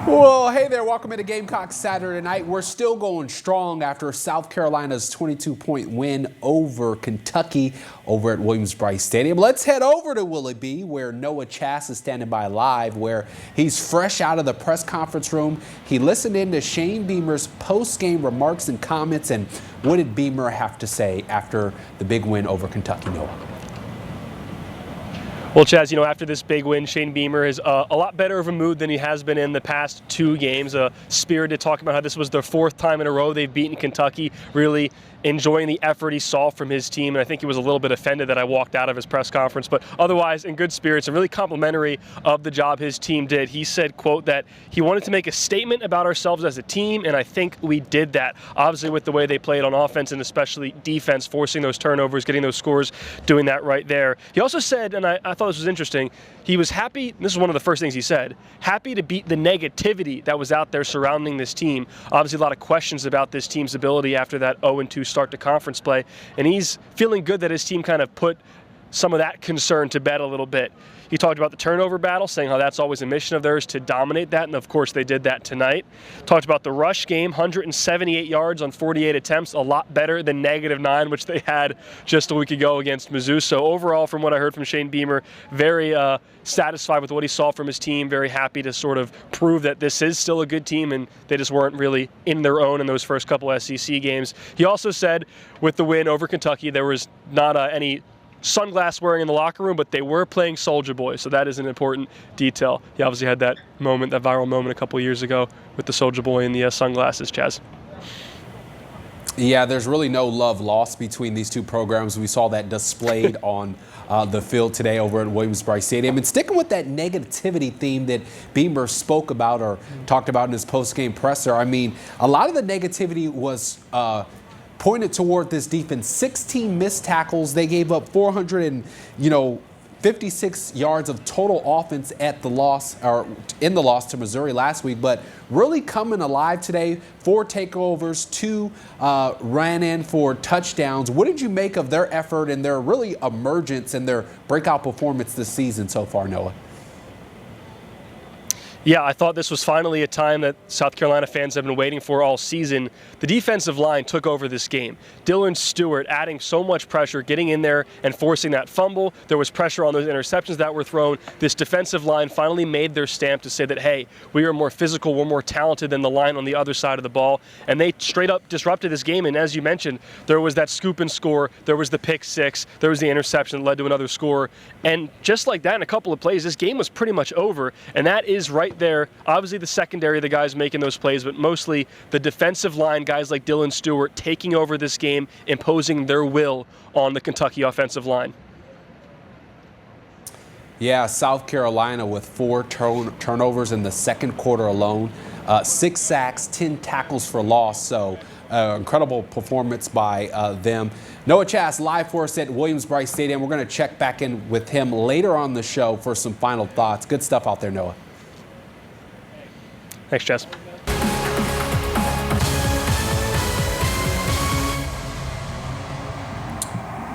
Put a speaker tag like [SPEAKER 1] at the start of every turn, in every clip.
[SPEAKER 1] Well, hey there. Welcome into Gamecock Saturday night. We're still going strong after South Carolina's 22-point win over Kentucky over at Williams-Brice Stadium. Let's head over to Willoughby, where Noah Chast is standing by live, where he's fresh out of the press conference room. He listened in to Shane Beamer's post-game remarks and comments. And what did Beamer have to say after the big win over Kentucky, Noah?
[SPEAKER 2] Well, Chaz, after this big win, Shane Beamer is a lot better of a mood than he has been in the past two games. Spirited, talking about how this was their fourth time in a row they've beaten Kentucky, really enjoying the effort he saw from his team. And I think he was a little bit offended that I walked out of his press conference, but otherwise in good spirits and really complimentary of the job his team did. He said, quote, that he wanted to make a statement about ourselves as a team, and I think we did that. Obviously with the way they played on offense and especially defense, forcing those turnovers, getting those scores, doing that right there. He also said, and I thought this was interesting, he was happy, this is one of the first things he said, happy to beat the negativity that was out there surrounding this team. Obviously a lot of questions about this team's ability after that 0-2 start to conference play, and he's feeling good that his team kind of put some of that concern to bed a little bit. He talked about the turnover battle, saying how that's always a mission of theirs to dominate that, and of course they did that tonight. Talked about the rush game, 178 yards on 48 attempts, a lot better than -9, which they had just a week ago against Mizzou. So overall, from what I heard from Shane Beamer, very satisfied with what he saw from his team, very happy to sort of prove that this is still a good team and they just weren't really in their own in those first couple SEC games. He also said with the win over Kentucky, there was not any sunglass wearing in the locker room, but they were playing Soldier Boy, so that is an important detail. He obviously had that moment, that viral moment a couple years ago with the Soldier Boy and the sunglasses, Chaz.
[SPEAKER 1] Yeah, there's really no love lost between these two programs. We saw that displayed on the field today over at Williams-Brice Stadium. And sticking with that negativity theme that Beamer spoke about or talked about in his post-game presser, I mean, a lot of the negativity was pointed toward this defense. 16 missed tackles. They gave up 56 yards of total offense at the loss, or in the loss to Missouri last week, but really coming alive today. 4 takeovers, 2 ran in for touchdowns. What did you make of their effort and their really emergence and their breakout performance this season so far, Noah?
[SPEAKER 2] Yeah, I thought this was finally a time that South Carolina fans have been waiting for all season. The defensive line took over this game. Dylan Stewart adding so much pressure, getting in there and forcing that fumble. There was pressure on those interceptions that were thrown. This defensive line finally made their stamp to say that, hey, we are more physical, we're more talented than the line on the other side of the ball. And they straight up disrupted this game. And as you mentioned, there was that scoop and score. There was the pick six. There was the interception that led to another score. And just like that, in a couple of plays, this game was pretty much over. And that is right there. Obviously the secondary, the guys making those plays, but mostly the defensive line, guys like Dylan Stewart taking over this game, imposing their will on the Kentucky offensive line.
[SPEAKER 1] Yeah, South Carolina with 4 turnovers in the second quarter alone, 6 sacks, 10 tackles for loss. So incredible performance by them. Noah Chast live for us at Williams-Brice Stadium. We're going to check back in with him later on the show for some final thoughts. Good stuff out there, Noah.
[SPEAKER 2] Thanks, Chaz.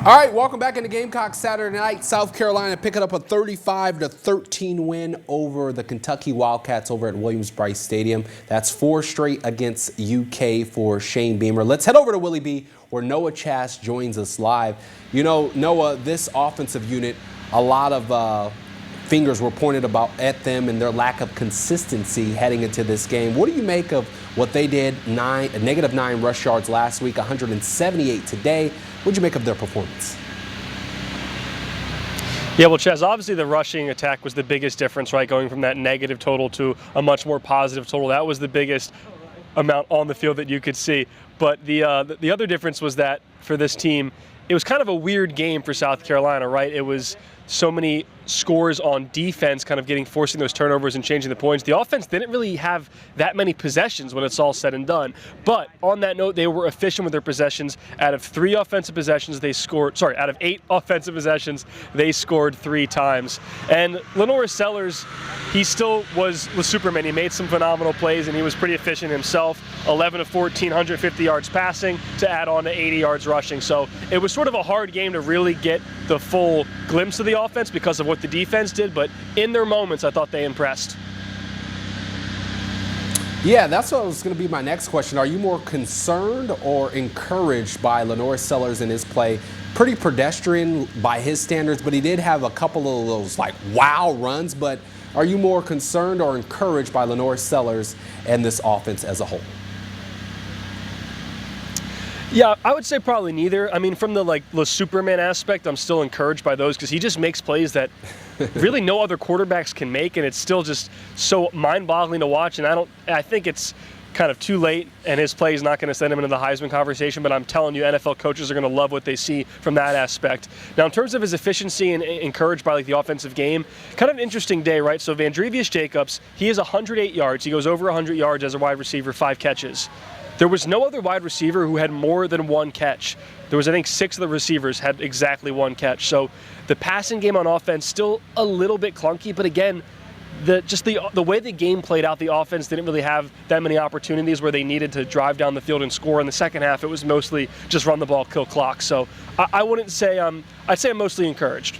[SPEAKER 1] All right, welcome back into Gamecock Saturday night. South Carolina picking up a 35-13 win over the Kentucky Wildcats over at Williams-Brice Stadium. That's 4 straight against UK for Shane Beamer. Let's head over to Willoughby, where Noah Chast joins us live. You know, Noah, this offensive unit, a lot of fingers were pointed at them and their lack of consistency heading into this game. What do you make of what they did? -9 rush yards last week, 178 today. What do you make of their performance?
[SPEAKER 2] Yeah, well, Chaz, obviously the rushing attack was the biggest difference, right? Going from that negative total to a much more positive total. That was the biggest amount on the field that you could see. But the other difference was that for this team, it was kind of a weird game for South Carolina, right? It was so many scores on defense, kind of forcing those turnovers and changing the points. The offense didn't really have that many possessions when it's all said and done. But on that note, they were efficient with their possessions. Out of 8 offensive possessions, they scored 3 times. And Lenore Sellers, he still was Superman. He made some phenomenal plays, and he was pretty efficient himself. 11 of 14, 150 yards passing to add on to 80 yards rushing. So it was sort of a hard game to really get the full glimpse of the offense because of what the defense did, but in their moments, I thought they impressed.
[SPEAKER 1] Yeah, that's what was going to be my next question. Are you more concerned or encouraged by Lenore Sellers in his play? Pretty pedestrian by his standards, but he did have a couple of those like wow runs. But are you more concerned or encouraged by Lenore Sellers and this offense as a whole?
[SPEAKER 2] Yeah, I would say probably neither. I mean, from the Superman aspect, I'm still encouraged by those because he just makes plays that really no other quarterbacks can make, and it's still just so mind-boggling to watch. And I think it's kind of too late, and his play is not going to send him into the Heisman conversation. But I'm telling you, NFL coaches are going to love what they see from that aspect. Now, in terms of his efficiency and encouraged by the offensive game, kind of an interesting day, right? So Vandrevius Jacobs, he has 108 yards. He goes over 100 yards as a wide receiver, 5 catches. There was no other wide receiver who had more than 1 catch. There was, I think, 6 of the receivers had exactly 1 catch. So the passing game on offense still a little bit clunky, but again, the way the game played out, the offense didn't really have that many opportunities where they needed to drive down the field and score. In the second half, it was mostly just run the ball, kill clock. So I wouldn't say I'd say I'm mostly encouraged.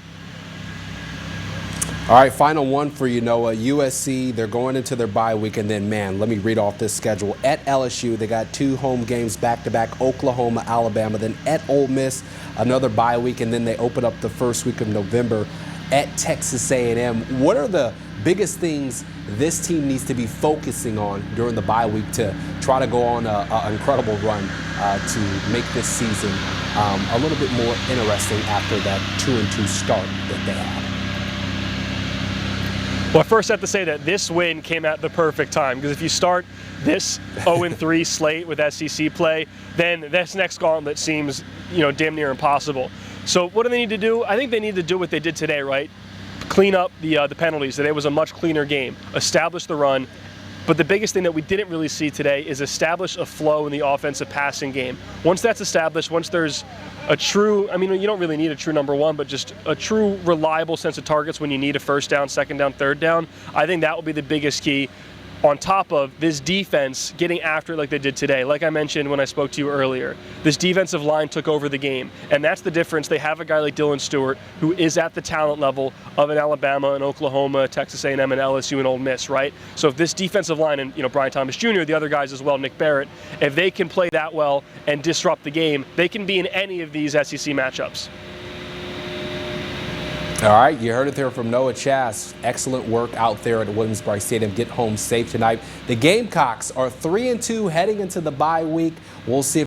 [SPEAKER 1] All right, final one for you, Noah. USC, they're going into their bye week, and then, man, let me read off this schedule. At LSU, they got 2 home games back-to-back, Oklahoma, Alabama, then at Ole Miss, another bye week, and then they open up the first week of November at Texas A&M. What are the biggest things this team needs to be focusing on during the bye week to try to go on an incredible run to make this season a little bit more interesting after that 2-2 start that they had?
[SPEAKER 2] Well, I first have to say that this win came at the perfect time, because if you start this 0-3 slate with SEC play, then this next gauntlet seems, damn near impossible. So what do they need to do? I think they need to do what they did today, right? Clean up the penalties. Today was a much cleaner game. Establish the run. But the biggest thing that we didn't really see today is establish a flow in the offensive passing game. Once that's established, once there's a true, you don't really need a true number one, but just a true reliable sense of targets when you need a first down, second down, third down, I think that will be the biggest key, on top of this defense getting after it like they did today. Like I mentioned when I spoke to you earlier, this defensive line took over the game, and that's the difference. They have a guy like Dylan Stewart who is at the talent level of an Alabama, an Oklahoma, Texas A&M, and LSU, and Ole Miss, right? So if this defensive line, and Brian Thomas Jr., the other guys as well, Nick Barrett, if they can play that well and disrupt the game, they can be in any of these SEC matchups.
[SPEAKER 1] All right, you heard it there from Noah Chast. Excellent work out there at Williams-Brice Stadium. Get home safe tonight. The Gamecocks are 3-2 heading into the bye week. We'll see if